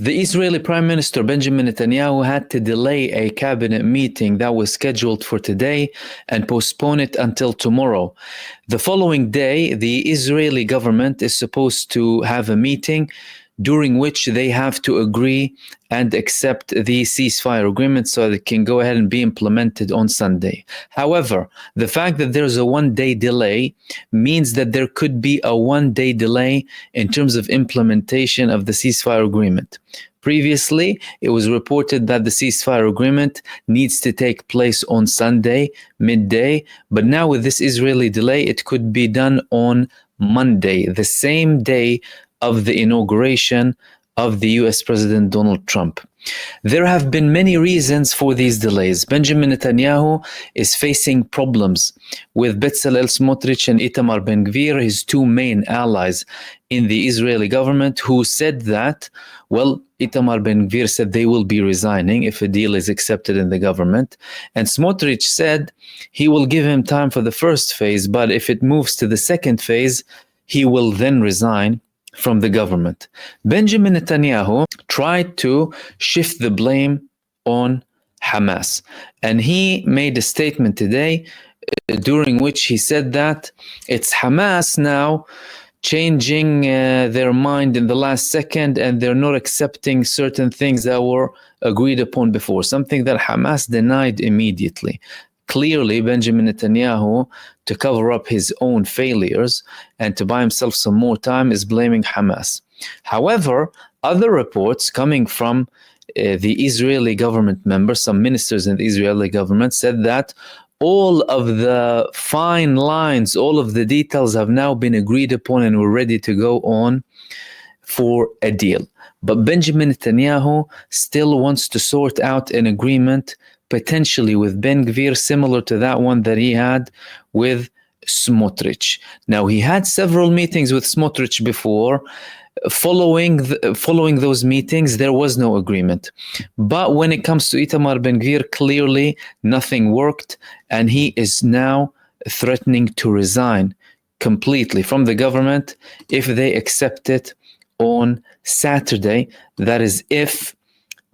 The Israeli Prime Minister Benjamin Netanyahu had to delay a cabinet meeting that was scheduled for today and postpone it until tomorrow. The following day, the Israeli government is supposed to have a meeting during which they have to agree and accept the ceasefire agreement so that it can go ahead and be implemented on Sunday. However, the fact that there's a one-day delay means that there could be a one-day delay in terms of implementation of the ceasefire agreement. Previously, it was reported that the ceasefire agreement needs to take place on Sunday, midday, but now with this Israeli delay, it could be done on Monday, the same day of the inauguration of the US President Donald Trump. There have been many reasons for these delays. Benjamin Netanyahu is facing problems with Bezalel Smotrich and Itamar Ben-Gvir, his two main allies in the Israeli government, who said that, well, Itamar Ben-Gvir said they will be resigning if a deal is accepted in the government. And Smotrich said he will give him time for the first phase, but if it moves to the second phase, he will then resign from the government. Benjamin Netanyahu tried to shift the blame on Hamas. And he made a statement today during which he said that it's Hamas now changing their mind in the last second, and they're not accepting certain things that were agreed upon before, something that Hamas denied immediately. Clearly, Benjamin Netanyahu, to cover up his own failures and to buy himself some more time, is blaming Hamas. However, other reports coming from the Israeli government members, some ministers in the Israeli government, said that all of the fine lines, all of the details have now been agreed upon and we're ready to go on for a deal. But Benjamin Netanyahu still wants to sort out an agreement potentially with Ben-Gvir, similar to that one that he had with Smotrich. Now, he had several meetings with Smotrich before. Following those meetings, there was no agreement. But when it comes to Itamar Ben-Gvir, clearly nothing worked, and he is now threatening to resign completely from the government if they accept it on Saturday. That is, if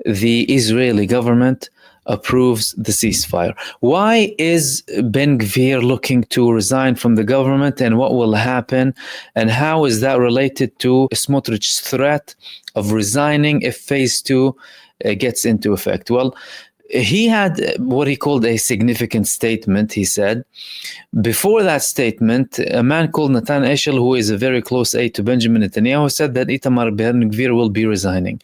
the Israeli government approves the ceasefire. Why is Ben-Gvir looking to resign from the government, and what will happen, and how is that related to Smotrich's threat of resigning if phase 2 gets into effect? Well, he had what he called a significant statement, he said. Before that statement, a man called Natan Eshel, who is a very close aide to Benjamin Netanyahu, said that Itamar Ben-Gvir will be resigning.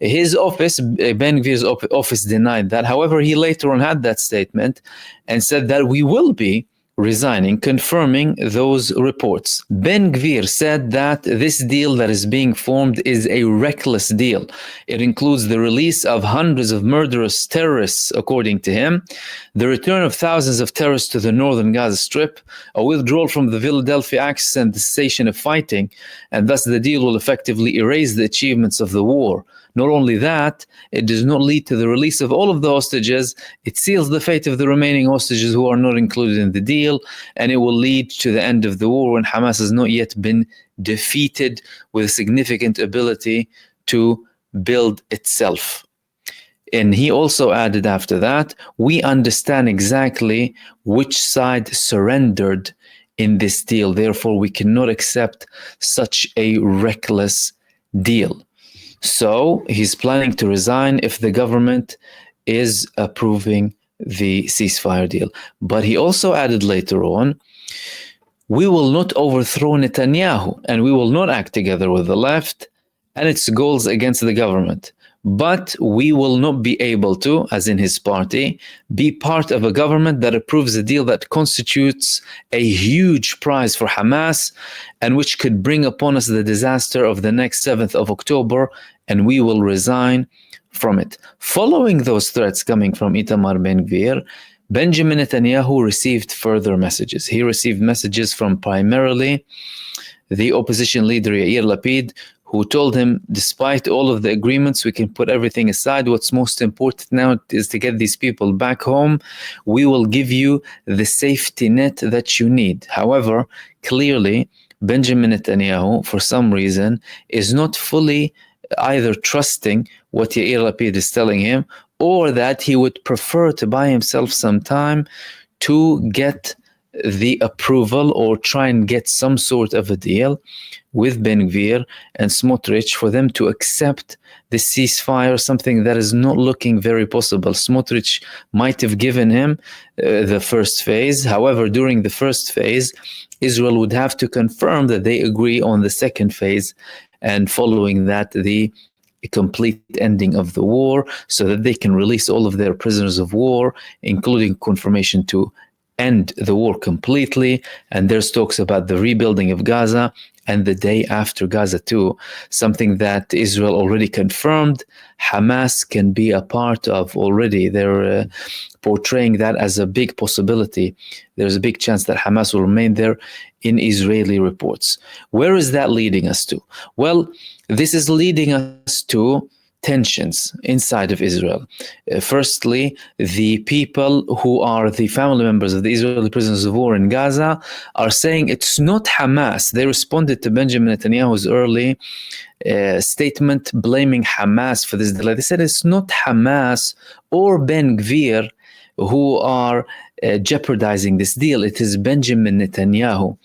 His office, Ben-Gvir's office, denied that. However, he later on had that statement and said that we will be resigning, confirming those reports. Ben-Gvir said that this deal that is being formed is a reckless deal. It includes the release of hundreds of murderous terrorists, according to him, the return of thousands of terrorists to the northern Gaza Strip, a withdrawal from the Philadelphia Axis and the cessation of fighting, and thus the deal will effectively erase the achievements of the war. Not only that, it does not lead to the release of all of the hostages. It seals the fate of the remaining hostages who are not included in the deal, and it will lead to the end of the war when Hamas has not yet been defeated with significant ability to build itself. And he also added after that, we understand exactly which side surrendered in this deal. Therefore, we cannot accept such a reckless deal. So he's planning to resign if the government is approving the ceasefire deal. But he also added later on, we will not overthrow Netanyahu and we will not act together with the left and its goals against the government. But we will not be able to, as in his party, be part of a government that approves a deal that constitutes a huge prize for Hamas and which could bring upon us the disaster of the next 7th of October, and we will resign from it. Following those threats coming from Itamar Ben-Gvir, Benjamin Netanyahu received further messages. He received messages from primarily the opposition leader Yair Lapid, who told him, despite all of the agreements, we can put everything aside. What's most important now is to get these people back home. We will give you the safety net that you need. However, clearly, Benjamin Netanyahu, for some reason, is not fully either trusting what Yair Lapid is telling him, or that he would prefer to buy himself some time to get the approval or try and get some sort of a deal with Ben-Gvir and Smotrich for them to accept the ceasefire, something that is not looking very possible. Smotrich might have given him the first phase. However, during the first phase, Israel would have to confirm that they agree on the second phase, and following that, the complete ending of the war, so that they can release all of their prisoners of war, including confirmation to end the war completely. And there's talks about the rebuilding of Gaza and the day after Gaza too, something that Israel already confirmed Hamas can be a part of already. They're portraying that as a big possibility. There's a big chance that Hamas will remain there in Israeli reports. Where is that leading us to? Well, this is leading us to tensions inside of Israel. Firstly, the people who are the family members of the Israeli prisoners of war in Gaza are saying it's not Hamas. They responded to Benjamin Netanyahu's early statement blaming Hamas for this delay. They said it's not Hamas or Ben-Gvir who are jeopardizing this deal. It is Benjamin Netanyahu.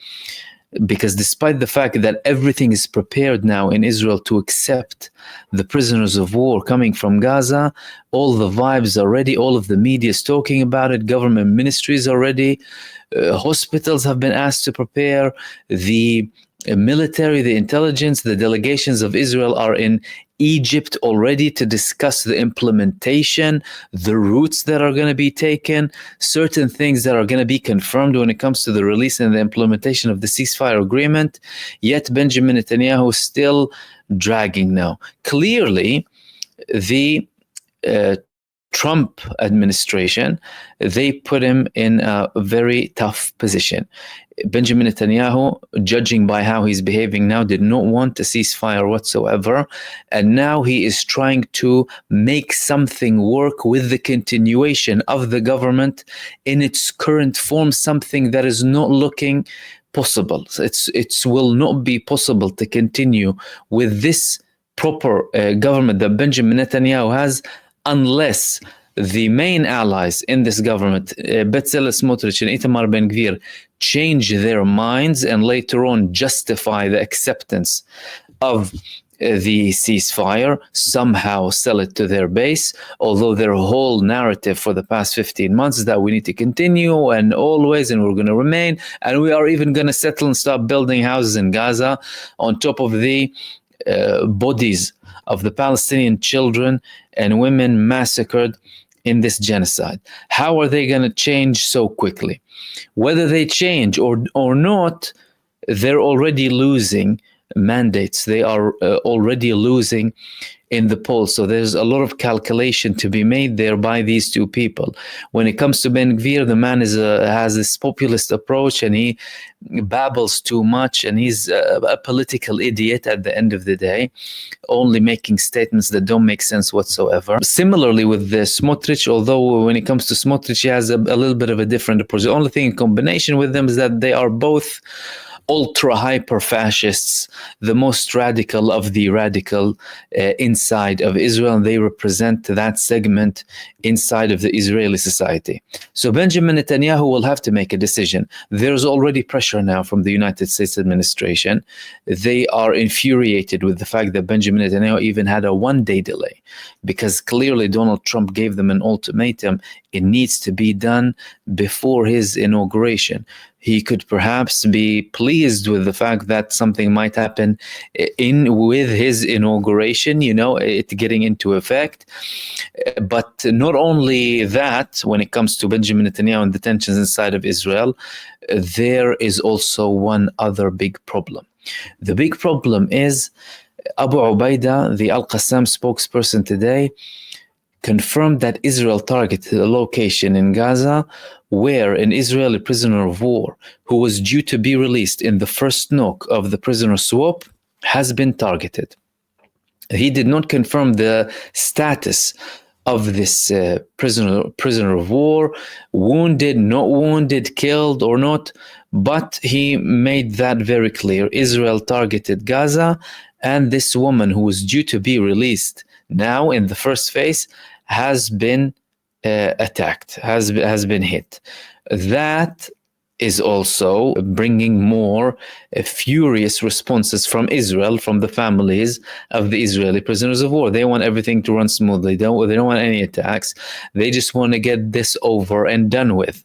Because despite the fact that everything is prepared now in Israel to accept the prisoners of war coming from Gaza, all the vibes are ready, all of the media is talking about it, government ministries are ready, hospitals have been asked to prepare, the military, the intelligence, the delegations of Israel are in Egypt already to discuss the implementation, the routes that are going to be taken, certain things that are going to be confirmed when it comes to the release and the implementation of the ceasefire agreement. Yet Benjamin Netanyahu is still dragging now. Clearly, the Trump administration, they put him in a very tough position. Benjamin Netanyahu, judging by how he's behaving now, did not want a ceasefire whatsoever. And now he is trying to make something work with the continuation of the government in its current form, something that is not looking possible. So it will not be possible to continue with this proper government that Benjamin Netanyahu has, unless the main allies in this government, Bezalel Smotrich and Itamar Ben-Gvir, change their minds and later on justify the acceptance of the ceasefire, somehow sell it to their base, although their whole narrative for the past 15 months is that we need to continue and always, and we're going to remain, and we are even going to settle and start building houses in Gaza on top of the bodies of the Palestinian children and women massacred in this genocide. How are they going to change so quickly? Whether they change or not, they're already losing mandates. They are already losing in the polls. So there's a lot of calculation to be made there by these two people. When it comes to Ben-Gvir, the man has this populist approach and he babbles too much, and he's a political idiot at the end of the day, only making statements that don't make sense whatsoever. Similarly with the Smotrich, although when it comes to Smotrich, he has a little bit of a different approach. The only thing in combination with them is that they are both ultra-hyper fascists, the most radical of the radical inside of Israel, and they represent that segment inside of the Israeli society. So Benjamin Netanyahu will have to make a decision. There's already pressure now from the United States administration. They are infuriated with the fact that Benjamin Netanyahu even had a one-day delay, because clearly Donald Trump gave them an ultimatum. It needs to be done before his inauguration. He could perhaps be pleased with the fact that something might happen with his inauguration, it getting into effect. But not only that, when it comes to Benjamin Netanyahu and the tensions inside of Israel, there is also one other big problem. The big problem is Abu Ubaida, the Al-Qassam spokesperson today, confirmed that Israel targeted a location in Gaza where an Israeli prisoner of war who was due to be released in the first knock of the prisoner swap has been targeted. He did not confirm the status of this prisoner of war, wounded, not wounded, killed or not, But he made that very clear. Israel targeted Gaza, and this woman who was due to be released now in the first phase has been attacked, has been hit. That is also bringing more furious responses from Israel, from the families of the Israeli prisoners of war. They want everything to run smoothly. They don't want any attacks. They just want to get this over and done with.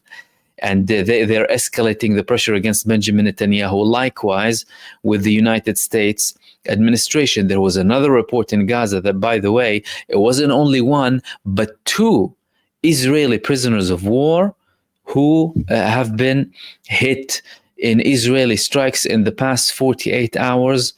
And they're escalating the pressure against Benjamin Netanyahu. Likewise, with the United States administration, there was another report in Gaza that, by the way, it wasn't only one, but two Israeli prisoners of war who have been hit in Israeli strikes in the past 48 hours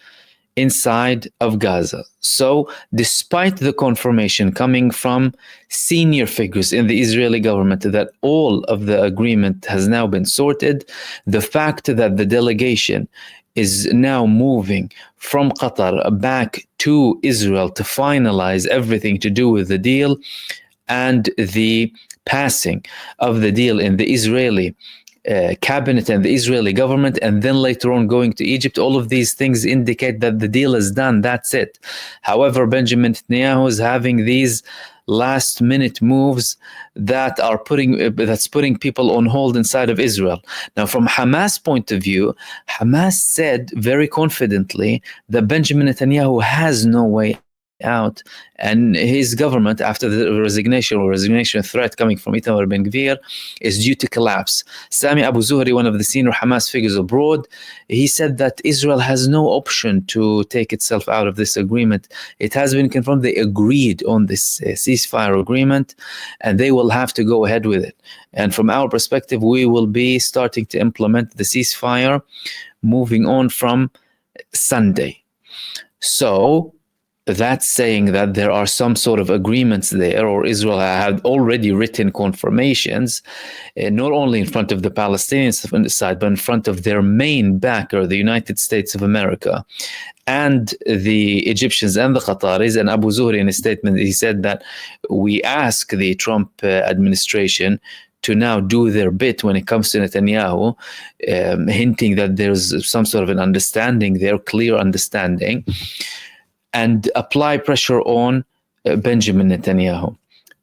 inside of Gaza. So despite the confirmation coming from senior figures in the Israeli government that all of the agreement has now been sorted, the fact that the delegation is now moving from Qatar back to Israel to finalize everything to do with the deal, and the passing of the deal in the Israeli cabinet and the Israeli government, and then later on going to Egypt, all of these things indicate that the deal is done. That's it. However, Benjamin Netanyahu is having these last minute moves that are putting people on hold inside of Israel. Now, from Hamas point of view, Hamas said very confidently that Benjamin Netanyahu has no way out, and his government, after the resignation threat coming from Itamar Ben-Gvir, is due to collapse. Sami Abu Zuhri, one of the senior Hamas figures abroad, he said that Israel has no option to take itself out of this agreement. It has been confirmed they agreed on this ceasefire agreement, and they will have to go ahead with it. And from our perspective, we will be starting to implement the ceasefire moving on from Sunday. So that's saying that there are some sort of agreements there, or Israel had already written confirmations, not only in front of the Palestinian side, but in front of their main backer, the United States of America, and the Egyptians and the Qataris. And Abu Zuhri, in a statement, he said that we ask the Trump administration to now do their bit when it comes to Netanyahu, hinting that there's some sort of an understanding there, clear understanding, and apply pressure on Benjamin Netanyahu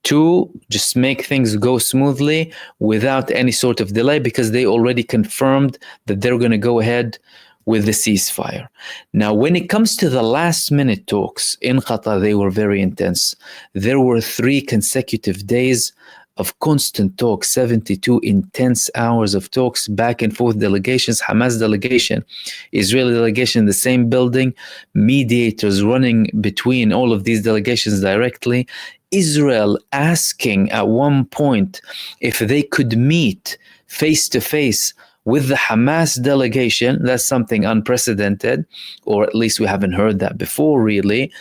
to just make things go smoothly without any sort of delay, because they already confirmed that they're going to go ahead with the ceasefire. Now, when it comes to the last minute talks in Qatar, they were very intense. There were 3 consecutive days of constant talks, 72 intense hours of talks, back and forth delegations, Hamas delegation, Israeli delegation in the same building, mediators running between all of these delegations directly, Israel asking at one point if they could meet face to face with the Hamas delegation. That's something unprecedented, or at least we haven't heard that before, really.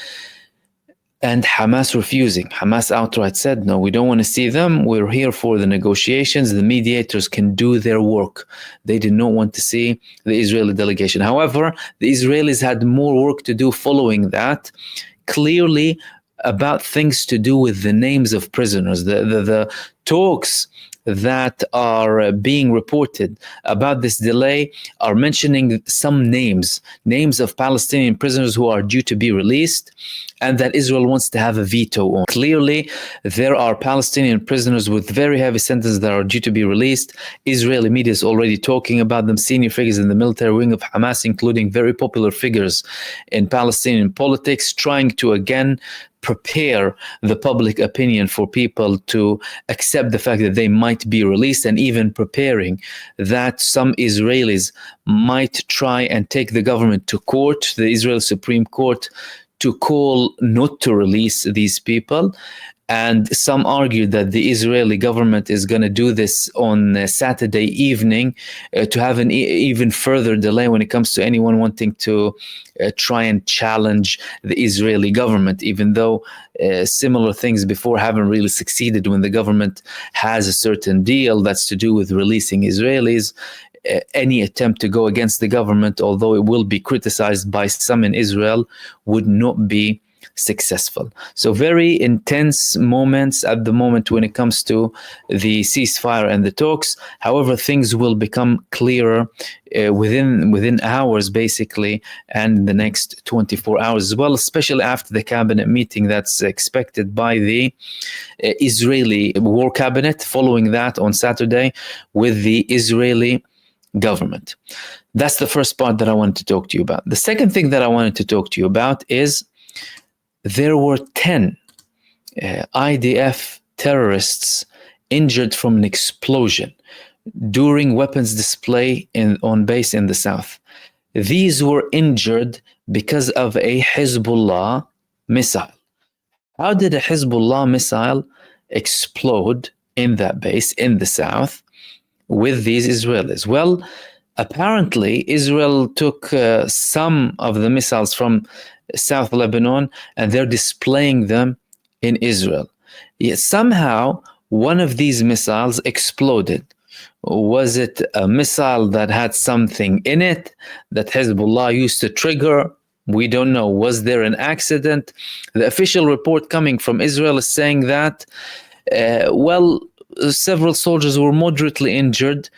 And Hamas refusing. Hamas outright said, no, we don't want to see them. We're here for the negotiations. The mediators can do their work. They did not want to see the Israeli delegation. However, the Israelis had more work to do following that, clearly about things to do with the names of prisoners. The talks that are being reported about this delay are mentioning some names of Palestinian prisoners who are due to be released, and that Israel wants to have a veto on. Clearly, there are Palestinian prisoners with very heavy sentences that are due to be released. Israeli media is already talking about them. Senior figures in the military wing of Hamas, including very popular figures in Palestinian politics, trying to again prepare the public opinion for people to accept the fact that they might be released, and even preparing that some Israelis might try and take the government to court, the Israel Supreme Court, to call not to release these people. And some argue that the Israeli government is going to do this on Saturday evening to have an even further delay when it comes to anyone wanting to try and challenge the Israeli government, even though similar things before haven't really succeeded when the government has a certain deal that's to do with releasing Israelis. Any attempt to go against the government, although it will be criticized by some in Israel, would not be successful. So very intense moments at the moment when it comes to the ceasefire and the talks. However, things will become clearer within hours, basically, and the next 24 hours as well, especially after the cabinet meeting that's expected by the Israeli war cabinet, following that on Saturday with the Israeli government. That's the first part that I wanted to talk to you about. The second thing that I wanted to talk to you about is there were 10 IDF terrorists injured from an explosion during weapons display on base in the south. These were injured because of a Hezbollah missile. How did a Hezbollah missile explode in that base in the south with these Israelis? Well, apparently Israel took some of the missiles from South Lebanon and they're displaying them in Israel. Yet somehow one of these missiles exploded. Was it a missile that had something in it that Hezbollah used to trigger? We don't know. Was there an accident? The official report coming from Israel is saying that, several soldiers were moderately injured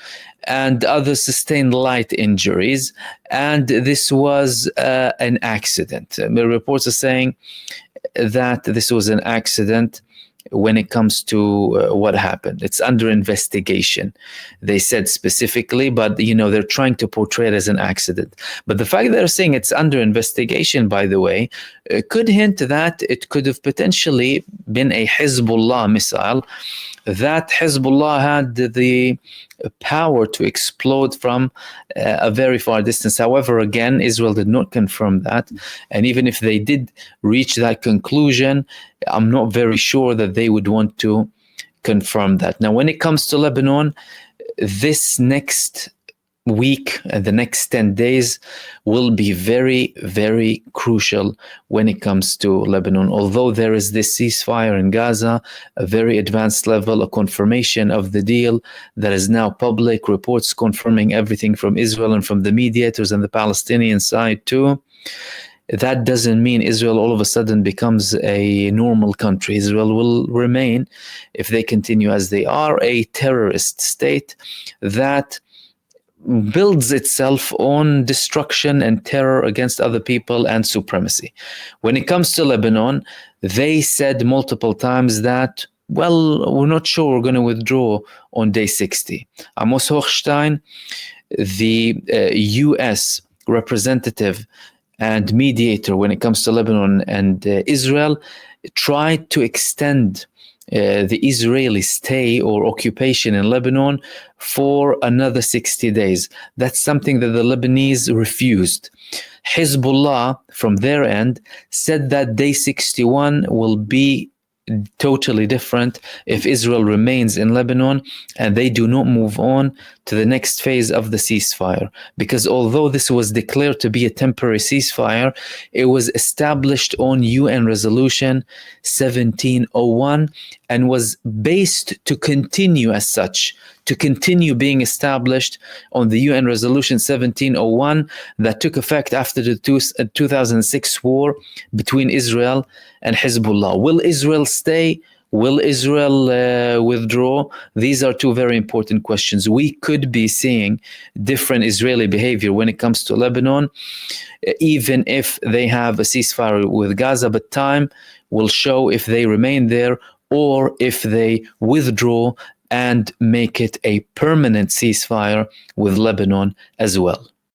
and others sustained light injuries. And this was an accident. The reports are saying that this was an accident when it comes to what happened. It's under investigation, they said specifically, but they're trying to portray it as an accident. But the fact that they're saying it's under investigation, by the way, could hint that it could have potentially been a Hezbollah missile, that Hezbollah had the power to explode from a very far distance. However, again, Israel did not confirm that. And even if they did reach that conclusion, I'm not very sure that they would want to confirm that. Now, when it comes to Lebanon, this next week and the next 10 days will be very, very crucial when it comes to Lebanon. Although there is this ceasefire in Gaza, a very advanced level, a confirmation of the deal that is now public, reports confirming everything from Israel and from the mediators and the Palestinian side too. That doesn't mean Israel all of a sudden becomes a normal country. Israel will remain, if they continue as they are, a terrorist state that builds itself on destruction and terror against other people and supremacy. When it comes to Lebanon, they said multiple times that, we're not sure we're going to withdraw on day 60. Amos Hochstein, the U.S. representative and mediator when it comes to Lebanon and Israel, tried to extend the Israeli stay or occupation in Lebanon for another 60 days. That's something that the Lebanese refused. Hezbollah, from their end, said that day 61 will be totally different if Israel remains in Lebanon and they do not move on to the next phase of the ceasefire. Because although this was declared to be a temporary ceasefire, it was established on UN Resolution 1701 and was based to continue as such, to continue being established on the UN Resolution 1701 that took effect after the 2006 war between Israel and Hezbollah. Will Israel stay? Will Israel withdraw? These are two very important questions. We could be seeing different Israeli behavior when it comes to Lebanon, even if they have a ceasefire with Gaza, but time will show if they remain there or if they withdraw and make it a permanent ceasefire with Lebanon as well.